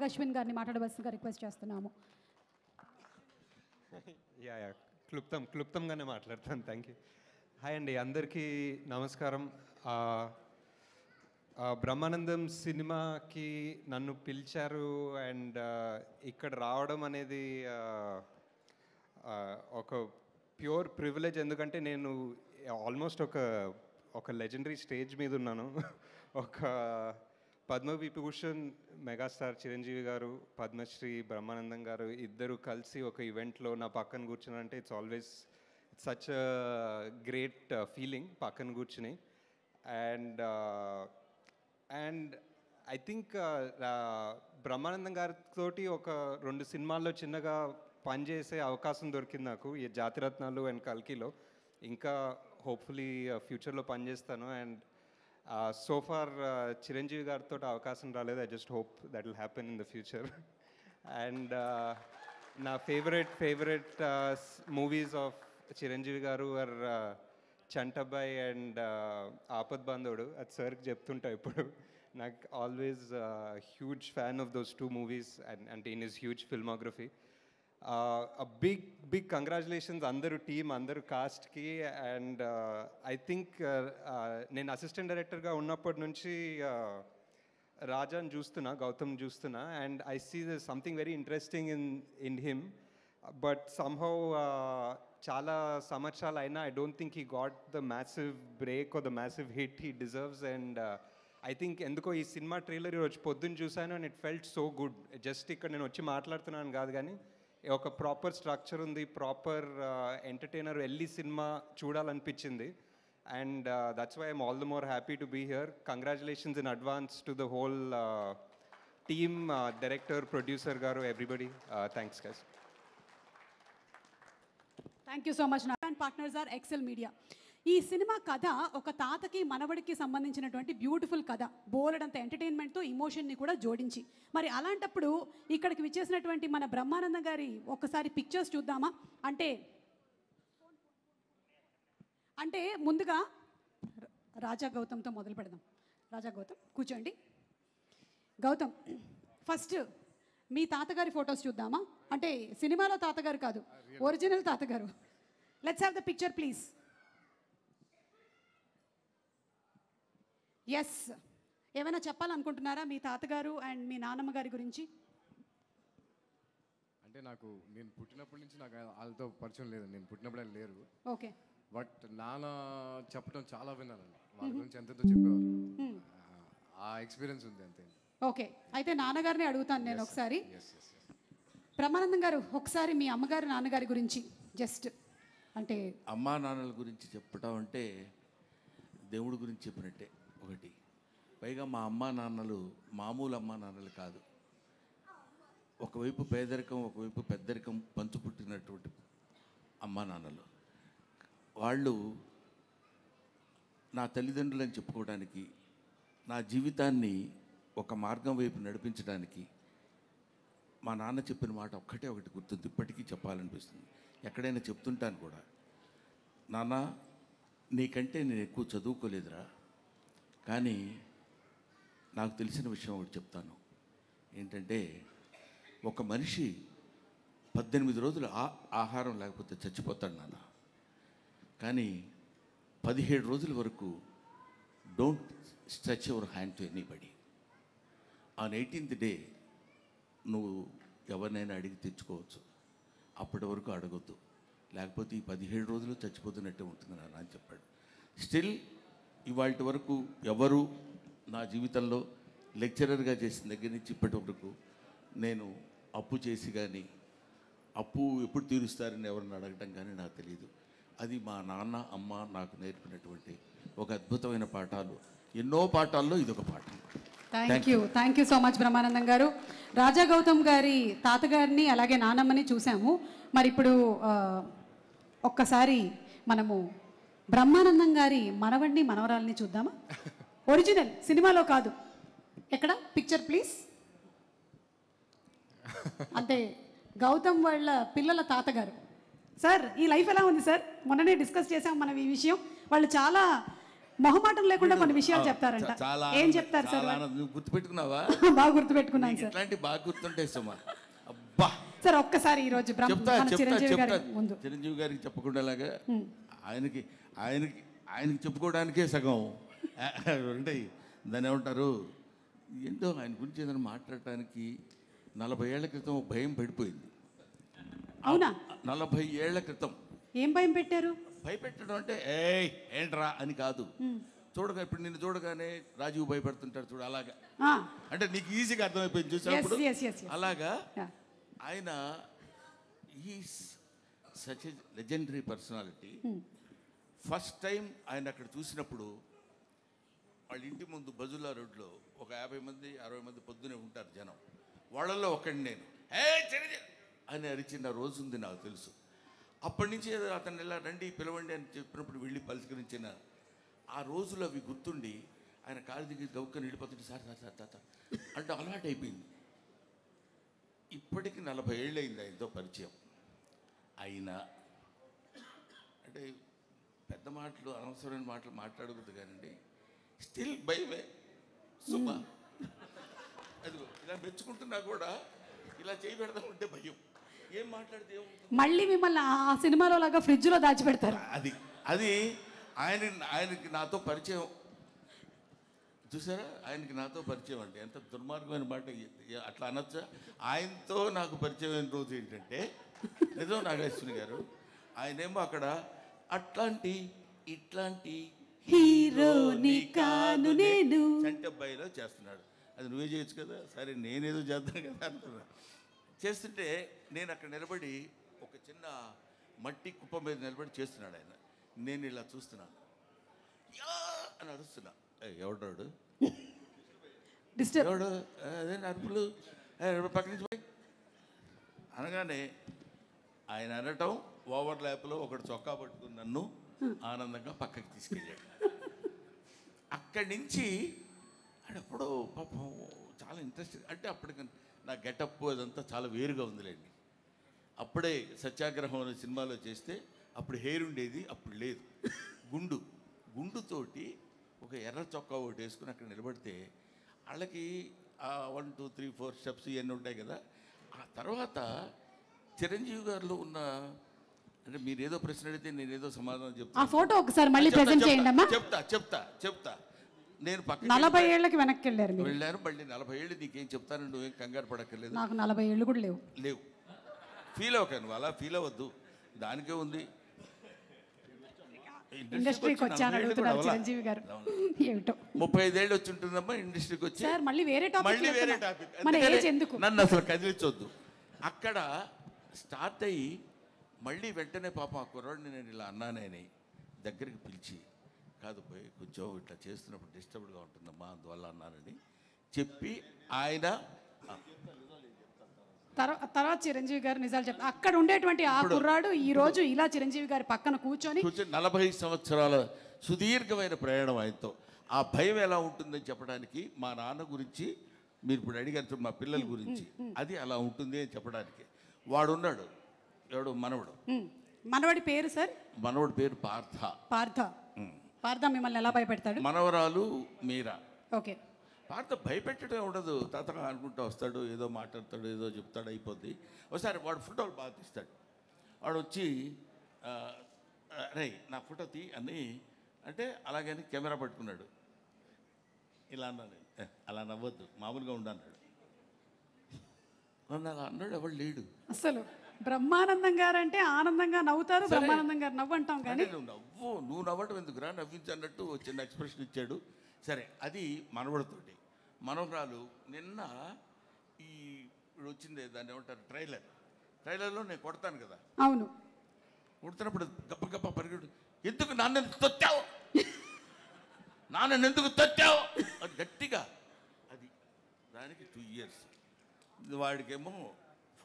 అశ్విన్ గారిని మాట్లాడవలసిందిగా రిక్వెస్ట్ చేస్తున్నాము. క్లుప్తంగానే మాట్లాడతాను. Thank you. హాయ్ అండి, అందరికీ నమస్కారం. బ్రహ్మానందం సినిమాకి నన్ను పిలిచారు అండ్ ఇక్కడ రావడం అనేది ఒక ప్యూర్ ప్రివిలేజ్. ఎందుకంటే నేను ఆల్మోస్ట్ ఒక లెజెండరీ స్టేజ్ మీద ఉన్నాను. ఒక పద్మవిభూషణ్ మెగాస్టార్ చిరంజీవి గారు, పద్మశ్రీ బ్రహ్మానందం గారు ఇద్దరు కలిసి ఒక ఈవెంట్లో నా పక్కన కూర్చున్నారంటే it's always such great feeling పక్కన కూర్చుని. అండ్ ఐ థింక్ బ్రహ్మానందం గారితో ఒక 2 సినిమాల్లో చిన్నగా పనిచేసే అవకాశం దొరికింది నాకు, ఈ జాతిరత్నాలు అండ్ కల్కిలో. ఇంకా హోప్ఫుల్లీ ఫ్యూచర్లో పనిచేస్తాను. అండ్ సో ఫార్ చిరంజీవి గారితో అవకాశం రాలేదు. I just hope that will happen in the future. And నా ఫేవరెట్ మూవీస్ ఆఫ్ చిరంజీవి గారు ఆర్ చంటబ్బాయ్ అండ్ ఆపద్ బాంధవుడు. అది సార్కి చెప్తుంటా ఇప్పుడు. నాకు always huge fan of those 2 movies and in his huge filmography. Big congratulations అందరూ టీమ్, అందరూ కాస్ట్కి. అండ్ ఐ థింక్ నేను అసిస్టెంట్ డైరెక్టర్గా ఉన్నప్పటి నుంచి రాజాని గౌతమ్ చూస్తున్నా. And I see this something very interesting in him. But somehow చాలా సంవత్సరాలు అయినా I don't think he got the massive break or the massive hit he deserves. And I think ఎందుకో ఈ సినిమా ట్రైలర్ ఈరోజు పొద్దున్న చూశాను and it felt so good. Just ఇక్కడ నేను వచ్చి మాట్లాడుతున్నాను కాదు, కానీ ఒక ప్రాపర్ స్ట్రక్చర్ ఉంది, ప్రాపర్ ఎంటర్టైనర్, వెళ్ళి సినిమా చూడాలనిపించింది. And that's why I'm all the more happy to be here. Congratulations in advance to the whole team, director, producer గారు, everybody. Thanks guys. Thank you so much. And partners are Excel media. ఈ cinema కథ ఒక తాతకి మనవడికి సంబంధించినటువంటి beautiful కథ, బోలెడంత ఎంటర్టైన్మెంట్తో ఇమోషన్ని కూడా జోడించి. మరి అలాంటప్పుడు ఇక్కడికి విచ్చేసినటువంటి మన బ్రహ్మానందం గారి ఒకసారి పిక్చర్స్ చూద్దామా? అంటే ముందుగా రాజా గౌతమ్తో మొదలు పెడదాం. రాజా గౌతమ్ కూర్చోండి. గౌతమ్, ఫస్ట్ మీ తాతగారి ఫొటోస్ చూద్దామా? అంటే సినిమాలో తాతగారు కాదు, ఒరిజినల్ తాతగారు. Let's have the picture please. Yes, ఏమైనా చెప్పాలనుకుంటున్నారా మీ తాతగారు అండ్ మీ నాన్నమ్మ గారి గురించి? అంటే నేను పుట్టినప్పటి నుంచి నాకు వాళ్ళతో పరిచయం లేదు. నేను పుట్టినప్పుడు ఆయన లేరు. ఓకే. బట్ నాన్న చెప్పడం చాలా విన్నానండి. వాళ్ళ గురించి ఎంతెంతో చెప్పేవారు. ఆ ఎక్స్పీరియన్స్ ఉంది అంతే. ఓకే, అయితే నాన్నగారిని అడుగుతాను నేను ఒకసారి. బ్రహ్మానందం గారు, ఒకసారి మీ అమ్మగారు నాన్నగారి గురించి జస్ట్ అంటే. అమ్మా నాన్నల గురించి చెప్పడం అంటే దేవుడి గురించి చెప్పినట్టే ఒకటి. పైగా మా అమ్మా నాన్నలు మామూలు అమ్మా నాన్నలు కాదు. ఒకవైపు పేదరికం, ఒకవైపు పెద్దరికం పంచుపుట్టినటువంటి అమ్మా నాన్నలు. వాళ్ళు నా తల్లిదండ్రులని చెప్పుకోవడానికి, నా జీవితాన్ని ఒక మార్గం వైపు నడిపించడానికి మా నాన్న చెప్పిన మాట ఒకటి గుర్తుంది, ఇప్పటికీ చెప్పాలనిపిస్తుంది. ఎక్కడైనా చెప్తుంటాను కూడా. నాన్న, నీకంటే నేను ఎక్కువ చదువుకోలేదురా, కానీ నాకు తెలిసిన విషయం ఒకటి చెప్తాను. ఏంటంటే, ఒక మనిషి 18 రోజులు ఆహారం లేకపోతే చచ్చిపోతాడు నాన్న. కానీ 17 రోజుల వరకు don't stretch your hand to anybody. On 18th day నువ్వు ఎవరినైనా అడిగి తెచ్చుకోవచ్చు. అప్పటి వరకు అడగొద్దు, లేకపోతే ఈ 17 రోజులు చచ్చిపోతున్నట్టే ఉంటుంది నాన్న అని చెప్పాడు. స్టిల్ ఇవాళ వరకు ఎవరు నా జీవితంలో లెక్చరర్గా చేసిన దగ్గర నుంచి ఇప్పటి వరకు నేను అప్పు చేసి కానీ, అప్పు ఎప్పుడు తీరుస్తారని ఎవరిని అడగటం కానీ నాకు తెలియదు. అది మా నాన్న అమ్మ నాకు నేర్పినటువంటి ఒక అద్భుతమైన పాఠాలు. ఎన్నో పాఠాల్లో ఇదొక పాఠం. Thank you so much Brahmanandam గారు. రాజా గౌతమ్ గారి తాతగారిని అలాగే నానమ్మని చూసాము. మరి ఇప్పుడు ఒక్కసారి మనము బ్రహ్మానందం గారి మనవడిని మనవరాల్ని చూద్దామా? ఒరిజినల్, సినిమాలో కాదు. ఎక్కడ పిక్చర్ ప్లీజ్. అంటే గౌతమ్ వాళ్ళ పిల్లల తాతగారు. సార్, ఈ లైఫ్ ఎలా ఉంది సార్? మొన్ననే డిస్కస్ చేసాం మనం ఈ విషయం. వాళ్ళు చాలా మొహమాటం లేకుండా కొన్ని విషయాలు చెప్తారంట. చాలా ఏం చెప్తారు సార్? నువ్వు గుర్తుపెట్టుకున్నావా? బాగా గుర్తుపెట్టుకున్నాను సార్. ఇట్లాంటి బాగా గుర్తుంటాయి సుమా. అబ్బా సార్ ఒక్కసారి ఈ రోజు చిరంజీవి గారి ముందు చిరంజీవి గారికి చెప్పకుండాలాగా ఆయనకి చెప్పుకోవడానికే సగం ఉంటాయి. దాన్ని ఏమంటారు, ఏంటో ఆయన గురించి ఏదైనా మాట్లాడటానికి 40 ఏళ్ల క్రితం భయం పడిపోయింది. అవునా? 40 ఏళ్ల క్రితం ఏం భయం పెట్టారు? భయపెట్టడం అంటే ఏంట్రా అని కాదు. ఇప్పుడు నిన్ను చూడగానే రాజీవ్ భయపడుతుంటాడు చూడు, అలాగా. అంటే నీకు ఈజీగా అర్థమైపోయింది చూసినప్పుడు. అలాగా ఆయన is such a legendary personality. First time ఆయన అక్కడ చూసినప్పుడు వాళ్ళ ఇంటి ముందు బజుల్లా రోడ్లో ఒక 50 మంది 60 మంది పొద్దునే ఉంటారు జనం. వాళ్ళల్లో ఒకడిని నేను అని అరిచిన రోజు ఉంది నాకు తెలుసు. అప్పటి నుంచి అతను ఇలా రండి పిలవండి అని చెప్పినప్పుడు వెళ్ళి పలకరించిన ఆ రోజులు అవి గుర్తుండి ఆయన కాలు దిగి గౌక్కని వెళ్ళిపోతుంటే సార్ అంటే అలవాటు అయిపోయింది. ఇప్పటికి 40 ఏళ్ళు అయింది ఆయనతో పరిచయం. అయినా అంటే పెద్ద మాటలు అనవసరమైన మాటలు మాట్లాడకూడదు కానండి, స్టిల్ భయమే సుమా. అదిగో ఇలా మెచ్చుకుంటున్నా కూడా ఇలా చేయి పెడదామంటే భయం. ఏం మాట్లాడితే మళ్ళీ మిమ్మల్ని ఆ సినిమాలో లాగా ఫ్రిడ్జ్లో దాచిపెడతారు. అది ఆయనకి నాతో పరిచయం చూసారా? ఆయనకి నాతో పరిచయం అంటే ఎంత దుర్మార్గమైన మాట అట్లా అనొచ్చా? ఆయనతో నాకు పరిచయం అయిన రోజు ఏంటంటే, నిజం నాగేశ్వరి గారు, ఆయనేమో అక్కడ అట్లాంటి ఇట్లాంటి హీరోని కాను నేను చంటి అబ్బాయిలో చేస్తున్నాడు. అది నువ్వే చేయొచ్చు కదా, సరే నేనేదో చేద్దాను కదా అనుకున్నా. చేస్తుంటే నేను అక్కడ నిలబడి ఒక చిన్న మట్టి కుప్ప మీద నిలబడి చేస్తున్నాడు ఆయన. నేను ఇలా చూస్తున్నాను, అని అరుస్తున్నా. ఎవడాడు ఎవడు అదే అరుపులు పక్క నుంచి పోయి అనగానే ఆయన అనటం ఓవర్ ల్యాప్లో ఒకటి చొక్కా పట్టుకుని నన్ను ఆనందంగా పక్కకి తీసుకెళ్ళాడు. అక్కడి నుంచి అప్పుడు పాపం చాలా ఇంట్రెస్ట్. అంటే అప్పటికి నా గెటప్ అదంతా చాలా వేరుగా ఉందిలేండి. అప్పుడే సత్యాగ్రహం అనే సినిమాలో చేస్తే అప్పుడు హెయిర్ ఉండేది, అప్పుడు లేదు. గుండుతోటి ఒక ఎర్ర చొక్కా ఒకటి వేసుకుని అక్కడ నిలబడితే వాళ్ళకి 1 2 3 4 స్టెప్స్ ఇవన్నీ ఉంటాయి కదా. ఆ తర్వాత చిరంజీవి గారిలో ఉన్న, అంటే మీరు ఏదో ప్రశ్న అడిగితే నేను ఏదో సమాధానం చెప్తాను. ఆ ఫోటో ఒకసారి మళ్ళీ ప్రెజెంట్ చేయండి అమ్మా. చెప్తా. నేను పక్కన 40 ఏళ్ళకి వెనక్కి వెళ్ళారు. మళ్ళీ 40 ఏళ్ళు నీకేం చెప్తాను, నువ్వేం కంగారు పడక్కర్లేదు. నాకు 40 ఏళ్ళు కూడా లేవు. ఫీల్ అవ్వక, నువ్వు అలా ఫీల్ అవ్వద్దు, దానికే ఉంది. ఇండస్ట్రీకి వచ్చాను అడుగుతున్నారు చిరంజీవి గారు. ఏమిటో 35 ఏళ్ళు వచ్చి ఉంటుందమ్మా ఇండస్ట్రీకి వచ్చి. సార్ మళ్ళీ వేరే టాపిక్. మన ఏజ్ ఎందుకు? నన్ను అసలు కదిలించొద్దు. అక్కడ స్టార్ట్ అయ్యి మళ్ళీ వెంటనే పాపం ఆ కుర్రాడిని నేను ఇలా అన్నానని దగ్గరికి పిలిచి, కాదు పోయి కొంచెం ఇట్లా చేస్తున్నప్పుడు డిస్టర్బ్డ్గా ఉంటుందమ్మా అందువల్ల అన్నానని చెప్పి ఆయన తర్వాత చిరంజీవి గారు నిజాలు చెప్తారు. అక్కడ ఉండేటువంటి ఆ కుర్రాడు ఈ రోజు ఇలా చిరంజీవి గారి పక్కన కూర్చొని 40 సంవత్సరాల సుదీర్ఘమైన ప్రయాణం ఆయనతో. ఆ భయం ఎలా ఉంటుందని చెప్పడానికి మా నాన్న గురించి మీరు ఇప్పుడు అడిగారు, మా పిల్లల గురించి అది అలా ఉంటుంది అని చెప్పడానికి. వాడున్నాడు ఎవడు, మనవడి పేరు సార్? మనవడి పేరు పార్థ మిమ్మల్ని ఎలా భయపెడతాడు? మనవరాలు మీరా. ఓకే. పార్థ భయపెట్టడం ఉండదు, తాతగా అనుకుంటూ వస్తాడు, ఏదో మాట్లాడతాడు, ఏదో చెప్తాడు, అయిపోద్ది. ఒకసారి వాడు ఫోటోలు బాగా తీస్తాడు. వాడు వచ్చి రే నా ఫోటో తీ అని అంటే అలాగని కెమెరా పట్టుకున్నాడు. ఇలా అన్నాను, అలా నవ్వద్దు మామూలుగా ఉండన్నాడు. నన్ను అలా అన్నాడు, ఎవడు లేడు అసలు. బ్రహ్మానందం గారు అంటే ఆనందంగా నవ్వుతారు, బ్రహ్మానందం గారు నవ్వు అంటాం కానీ నువ్వు నవ్వటం ఎందుకురా, నవ్వించన్నట్టు చిన్న ఎక్స్ప్రెషన్ ఇచ్చాడు. సరే, అది మనవడితోటి. మనవరాలు నిన్న ఈ వచ్చింది, దాన్ని ఏమంటారు, ట్రైలర్లో నేను కొడతాను కదా. అవును. కొడుతున్నప్పుడు గప్ప పరిగెడు, ఎందుకు నాన్న తొత్తావు, ఎందుకు తొత్తావు అది గట్టిగా. అది దానికి 2 years, వాడికేమో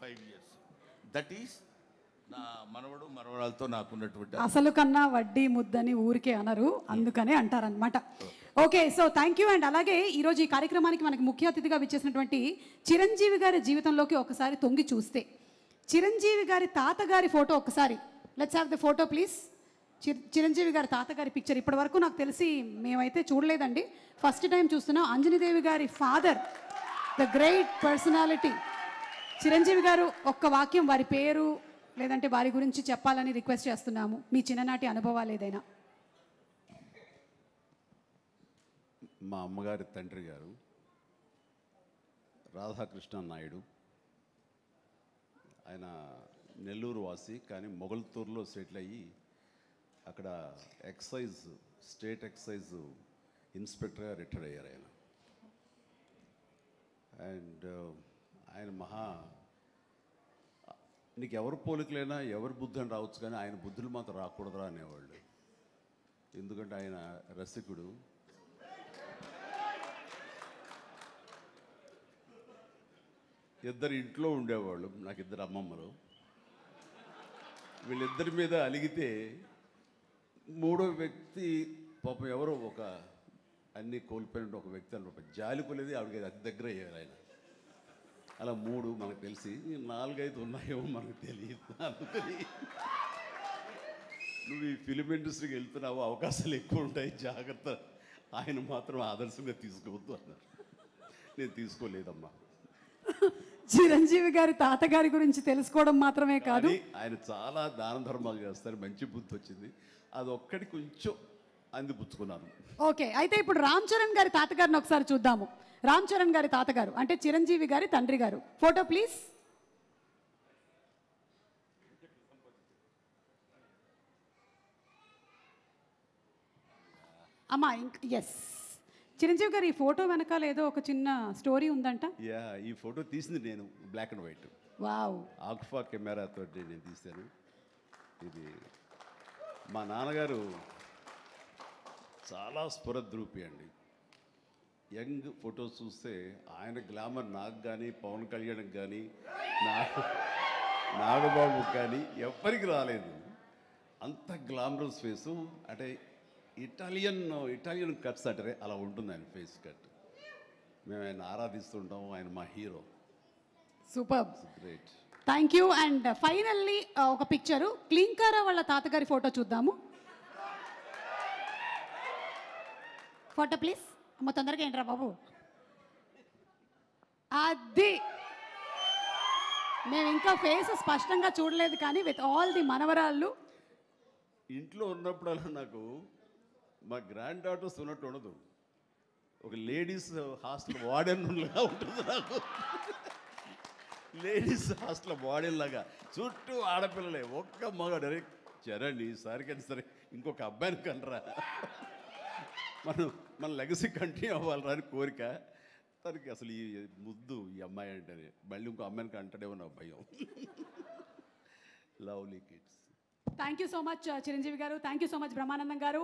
5 years. దట్ ఈస్ నా మనవరాలతో నాకున్నటువంటి. అసలు కన్నా వడ్డీ ముద్దని ఊరికే అనరు, అందుకనే అంటారనమాట. Okay, so thank you. And అలాగే ఈరోజు ఈ కార్యక్రమానికి మనకి ముఖ్య అతిథిగా విచ్చేసినటువంటి చిరంజీవి గారి జీవితంలోకి ఒకసారి తొంగి చూస్తే, చిరంజీవి గారి తాతగారి ఫోటో ఒకసారి, let's have the photo please. Chiranjeevi గారి తాతగారి పిక్చర్ ఇప్పటి వరకు నాకు తెలిసి మేమైతే చూడలేదండి, ఫస్ట్ టైం చూస్తున్నాం. అంజనీదేవి గారి father, the great personality Chiranjeevi గారు. ఒక్క వాక్యం వారి పేరు లేదంటే వారి గురించి చెప్పాలని రిక్వెస్ట్ చేస్తున్నాము, మీ చిన్ననాటి అనుభవాలు ఏదైనా. మా అమ్మగారి తండ్రి గారు రాధాకృష్ణ నాయుడు. ఆయన నెల్లూరు వాసి, కానీ మొగల్తూరులో సెటిల్ అయ్యి అక్కడ స్టేట్ ఎక్సైజ్ ఇన్స్పెక్టర్గా రిటైర్ అయ్యారు ఆయన. అండ్ ఆయన నీకు ఎవరు పోలికలైనా ఎవరి బుద్ధి అని రావచ్చు, కానీ ఆయన బుద్ధులు మాత్రం రాకూడదురా అనేవాళ్ళు. ఎందుకంటే ఆయన రసికుడు. ఇద్దరు ఇంట్లో ఉండేవాళ్ళు, నాకు ఇద్దరు అమ్మమ్మలు. వీళ్ళిద్దరి మీద అలిగితే మూడో వ్యక్తి పాపం ఎవరో ఒక అన్నీ కోల్పోయిన ఒక వ్యక్తి అని జాలి కొలేది ఆవిడకి అతి దగ్గర అయ్యారు ఆయన. అలా మూడు మనకు తెలిసి 4-5 ఉన్నాయేమో మనకు తెలియదు. అందుకని నువ్వు ఈ ఫిలిం ఇండస్ట్రీకి వెళ్తున్నావు, అవకాశాలు ఎక్కువ ఉంటాయి, జాగ్రత్త, ఆయన మాత్రం ఆదర్శంగా తీసుకోవద్దు అన్నారు. నేను తీసుకోలేదమ్మా. చిరంజీవి గారి తాతగారి గురించి తెలుసుకోవడం మాత్రమే కాదు, ఆయన చాలా దాన ధర్మాలు చేస్తారు, మంచి బుద్ధి వచ్చింది, అది ఒక్కటి కొంచెం అందిపుచ్చుకున్నాను. ఓకే, అయితే ఇప్పుడు రామ్ చరణ్ గారి తాతగారిని ఒకసారి చూద్దాము. రామ్ చరణ్ గారి తాతగారు అంటే చిరంజీవి గారి తండ్రి గారు. Photo please. అమ్మా ఎస్, చిరంజీవి గారు ఈ ఫోటో వెనకాల ఏదో ఒక చిన్న స్టోరీ ఉందంట. ఈ ఫోటో తీసింది నేను, బ్లాక్ అండ్ వైట్. వావ్. ఆక్ఫా కెమెరాతో నేను తీశాను. ఇది మా నాన్నగారు చాలా స్ఫురద్రూపి అండి. యంగ్ ఫొటోస్ చూస్తే ఆయన గ్లామర్ నాకు కానీ, పవన్ కళ్యాణ్కి కానీ, నాగబాబుకి కానీ ఎవ్వరికి రాలేదు. అంత గ్లామరస్ ఫేసు, అంటే ఇటాలియన్ కట్స్ అంటారే అలా ఉంటుంది ఆయన ఫేస్ కట్. మేము ఆయన ఆరాధిస్తుంటాం, ఆయన మా hero. Super, great. Thank you. And finally ఒక పిక్చరు క్లింకారా వాళ్ళ తాతగారి ఫోటో చూద్దాము. Photo please. అమ్మ తొందరగా ఏంట్రా బాబు. అది మేము ఇంకా ఫేస్ స్పష్టంగా చూడలేదు, కానీ విత్ ఆల్ ది మనవరాళ్ళు ఇంట్లో ఉన్నప్పుడల్లా నాకు మా గ్రాండ్ డాటర్స్ ఉన్నట్టు ఉండదు, ఒక లేడీస్ హాస్టల్ వార్డెన్లాగా ఉంటుంది నాకు. లేడీస్ హాస్టల్ వార్డెన్ లాగా, చుట్టూ ఆడపిల్లలే, ఒక్క మగాడు. అరే చరణ్ ఈసారికైనా సరే ఇంకొక అబ్బాయిని కనరా, మన లెగసీ కంటిన్యూ అవ్వాలరా అని కోరిక. తనకి అసలు ఈ ముద్దు ఈ అమ్మాయి అంటేనే మళ్ళీ ఇంకో అమ్మాయిని కంటాడేమో నా భయం. Lovely kids. Thank you so much Chiranjeevi garu, thank you so much Brahmanandam గారు.